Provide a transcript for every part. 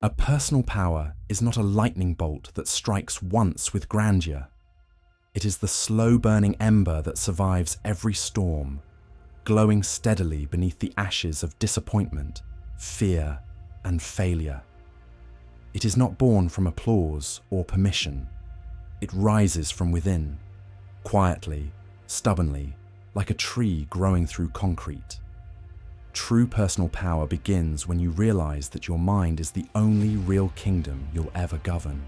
A personal power is not a lightning bolt that strikes once with grandeur. It is the slow-burning ember that survives every storm, glowing steadily beneath the ashes of disappointment, fear, and failure. It is not born from applause or permission. It rises from within, quietly, stubbornly, like a tree growing through concrete. True personal power begins when you realize that your mind is the only real kingdom you'll ever govern.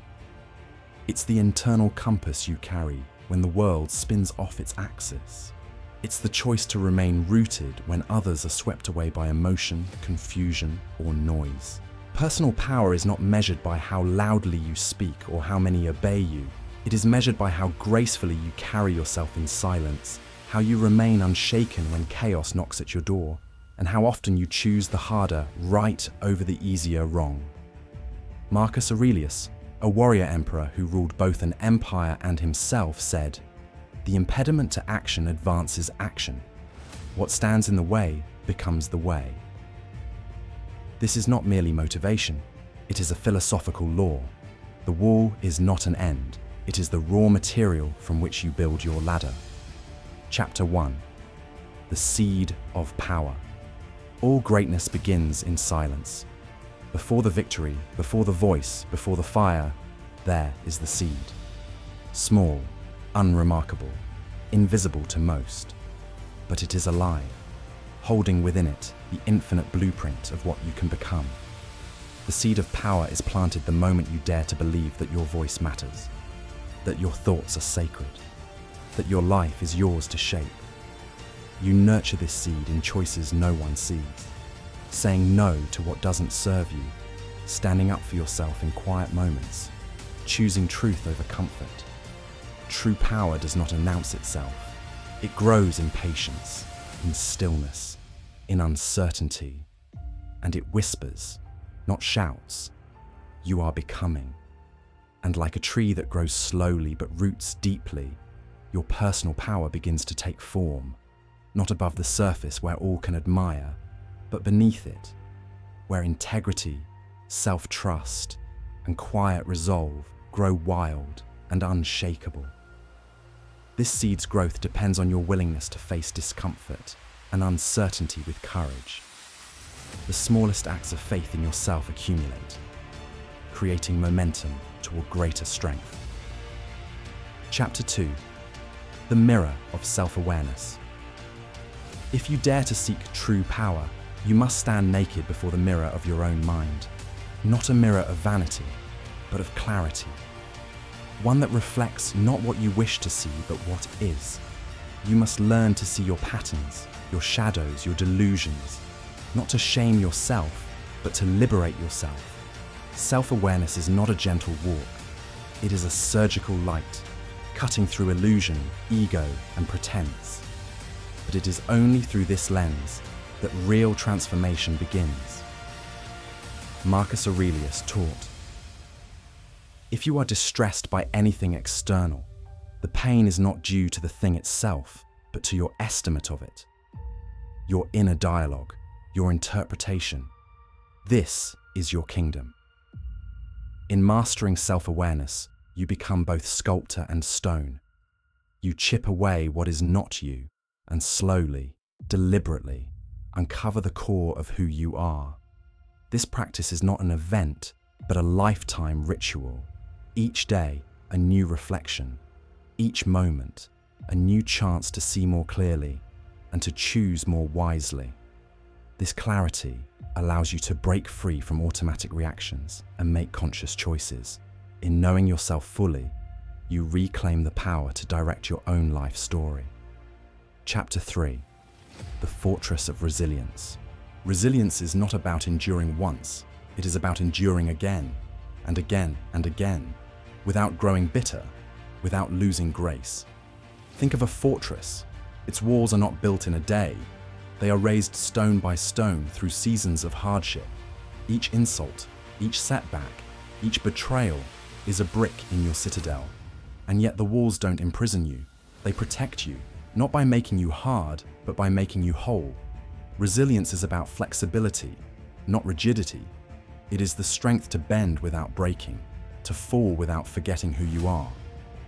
It's the internal compass you carry when the world spins off its axis. It's the choice to remain rooted when others are swept away by emotion, confusion, or noise. Personal power is not measured by how loudly you speak or how many obey you. It is measured by how gracefully you carry yourself in silence, how you remain unshaken when chaos knocks at your door, and how often you choose the harder right over the easier wrong. Marcus Aurelius, a warrior emperor who ruled both an empire and himself, said, "The impediment to action advances action. What stands in the way becomes the way." This is not merely motivation, it is a philosophical law. The wall is not an end, it is the raw material from which you build your ladder. Chapter 1. The Seed of Power. All greatness begins in silence. Before the victory, before the voice, before the fire, there is the seed. Small, unremarkable, invisible to most, but it is alive, holding within it the infinite blueprint of what you can become. The seed of power is planted the moment you dare to believe that your voice matters, that your thoughts are sacred, that your life is yours to shape. You nurture this seed in choices no one sees, saying no to what doesn't serve you, standing up for yourself in quiet moments, choosing truth over comfort. True power does not announce itself. It grows in patience, in stillness, in uncertainty, and it whispers, not shouts. You are becoming. And like a tree that grows slowly but roots deeply, your personal power begins to take form, not above the surface where all can admire, but beneath it, where integrity, self-trust, and quiet resolve grow wild and unshakable. This seed's growth depends on your willingness to face discomfort and uncertainty with courage. The smallest acts of faith in yourself accumulate, creating momentum toward greater strength. Chapter 2. The Mirror of Self-Awareness. If you dare to seek true power, you must stand naked before the mirror of your own mind. Not a mirror of vanity, but of clarity. One that reflects not what you wish to see, but what is. You must learn to see your patterns, your shadows, your delusions. Not to shame yourself, but to liberate yourself. Self-awareness is not a gentle walk. It is a surgical light, cutting through illusion, ego, and pretense. But it is only through this lens that real transformation begins. Marcus Aurelius taught, "If you are distressed by anything external, the pain is not due to the thing itself, but to your estimate of it. Your inner dialogue, your interpretation. This is your kingdom." In mastering self-awareness, you become both sculptor and stone. You chip away what is not you, and slowly, deliberately, uncover the core of who you are. This practice is not an event, but a lifetime ritual. Each day, a new reflection. Each moment, a new chance to see more clearly and to choose more wisely. This clarity allows you to break free from automatic reactions and make conscious choices. In knowing yourself fully, you reclaim the power to direct your own life story. Chapter 3. The Fortress of Resilience. Resilience is not about enduring once, it is about enduring again, and again, and again, without growing bitter, without losing grace. Think of a fortress. Its walls are not built in a day. They are raised stone by stone through seasons of hardship. Each insult, each setback, each betrayal is a brick in your citadel. And yet the walls don't imprison you, they protect you. Not by making you hard, but by making you whole. Resilience is about flexibility, not rigidity. It is the strength to bend without breaking, to fall without forgetting who you are,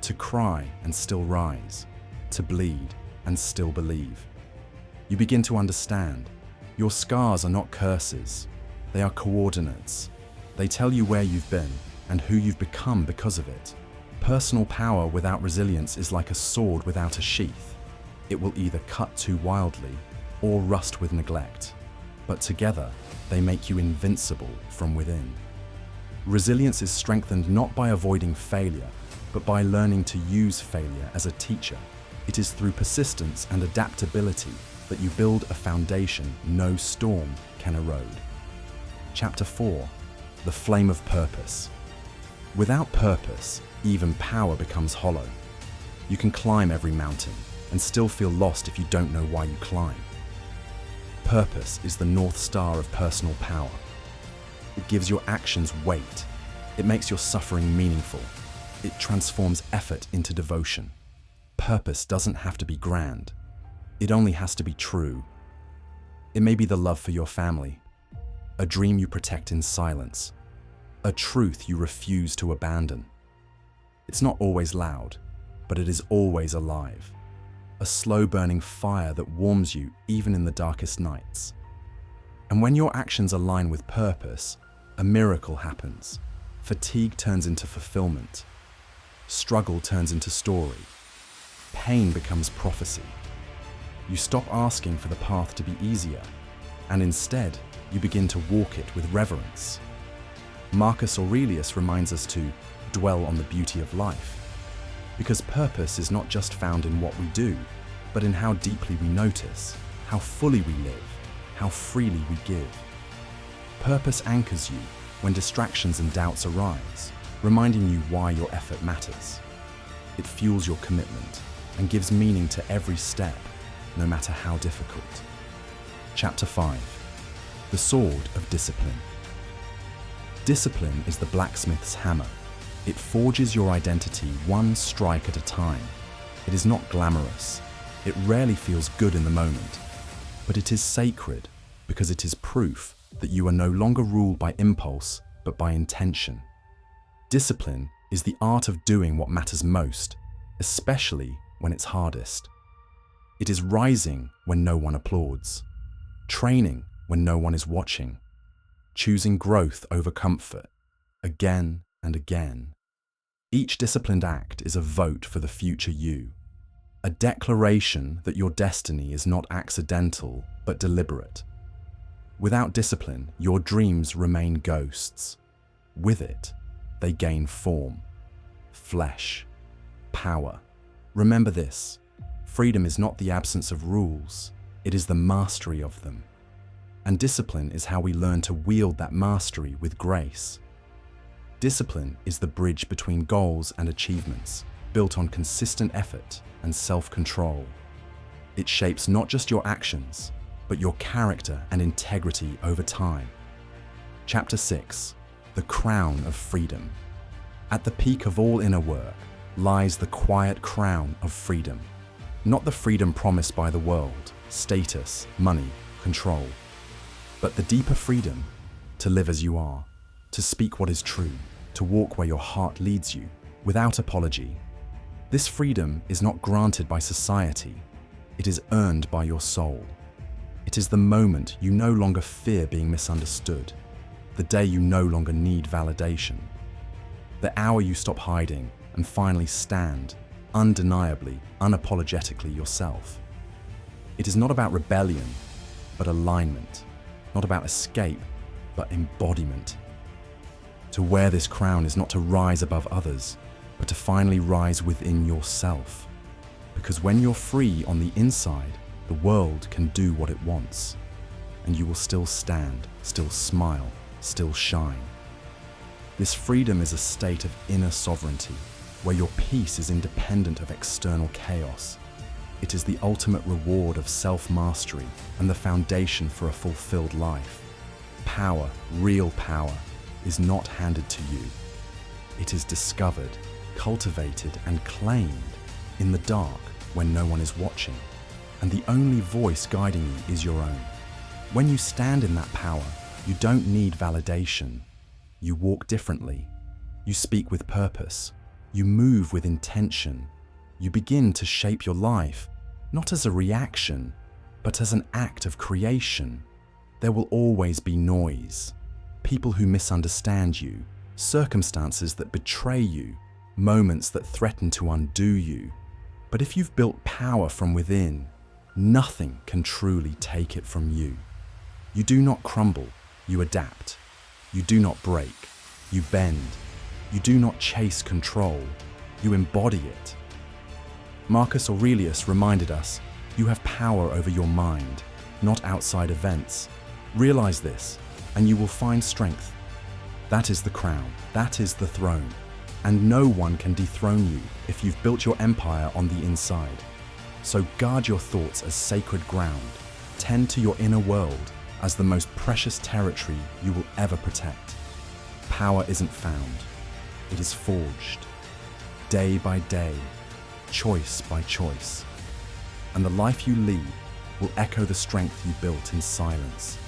to cry and still rise, to bleed and still believe. You begin to understand. Your scars are not curses. They are coordinates. They tell you where you've been and who you've become because of it. Personal power without resilience is like a sword without a sheath. It will either cut too wildly or rust with neglect. But together, they make you invincible from within. Resilience is strengthened not by avoiding failure, but by learning to use failure as a teacher. It is through persistence and adaptability that you build a foundation no storm can erode. Chapter 4. The Flame of Purpose. Without purpose, even power becomes hollow. You can climb every mountain and still feel lost if you don't know why you climb. Purpose is the North Star of personal power. It gives your actions weight. It makes your suffering meaningful. It transforms effort into devotion. Purpose doesn't have to be grand. It only has to be true. It may be the love for your family, a dream you protect in silence, a truth you refuse to abandon. It's not always loud, but it is always alive. A slow-burning fire that warms you even in the darkest nights. And when your actions align with purpose, a miracle happens. Fatigue turns into fulfillment. Struggle turns into story. Pain becomes prophecy. You stop asking for the path to be easier, and instead, you begin to walk it with reverence. Marcus Aurelius reminds us to dwell on the beauty of life, because purpose is not just found in what we do, but in how deeply we notice, how fully we live, how freely we give. Purpose anchors you when distractions and doubts arise, reminding you why your effort matters. It fuels your commitment and gives meaning to every step, no matter how difficult. Chapter 5. The Sword of Discipline. Discipline is the blacksmith's hammer. It forges your identity one strike at a time. It is not glamorous. It rarely feels good in the moment. But it is sacred because it is proof that you are no longer ruled by impulse, but by intention. Discipline is the art of doing what matters most, especially when it's hardest. It is rising when no one applauds, training when no one is watching, choosing growth over comfort, again and again. Each disciplined act is a vote for the future you, a declaration that your destiny is not accidental but deliberate. Without discipline, your dreams remain ghosts. With it, they gain form, flesh, power. Remember this, freedom is not the absence of rules, it is the mastery of them. And discipline is how we learn to wield that mastery with grace. Discipline is the bridge between goals and achievements, built on consistent effort and self-control. It shapes not just your actions, but your character and integrity over time. Chapter 6. The Crown of Freedom. At the peak of all inner work lies the quiet crown of freedom. Not the freedom promised by the world, status, money, control, but the deeper freedom to live as you are, to speak what is true, to walk where your heart leads you, without apology. This freedom is not granted by society, it is earned by your soul. It is the moment you no longer fear being misunderstood, the day you no longer need validation, the hour you stop hiding and finally stand, undeniably, unapologetically yourself. It is not about rebellion, but alignment, not about escape, but embodiment. To wear this crown is not to rise above others, but to finally rise within yourself. Because when you're free on the inside, the world can do what it wants, and you will still stand, still smile, still shine. This freedom is a state of inner sovereignty, where your peace is independent of external chaos. It is the ultimate reward of self-mastery and the foundation for a fulfilled life. Power, real power, is not handed to you. It is discovered, cultivated, and claimed in the dark when no one is watching, and the only voice guiding you is your own. When you stand in that power, you don't need validation, you walk differently. You speak with purpose. You move with intention. You begin to shape your life, not as a reaction, but as an act of creation. There will always be noise, people who misunderstand you, circumstances that betray you, moments that threaten to undo you. But if you've built power from within, nothing can truly take it from you. You do not crumble, you adapt. You do not break, you bend. You do not chase control, you embody it. Marcus Aurelius reminded us, you have power over your mind, not outside events. Realize this, and you will find strength. That is the crown, that is the throne. And no one can dethrone you if you've built your empire on the inside. So guard your thoughts as sacred ground. Tend to your inner world as the most precious territory you will ever protect. Power isn't found, it is forged. Day by day, choice by choice. And the life you lead will echo the strength you built in silence.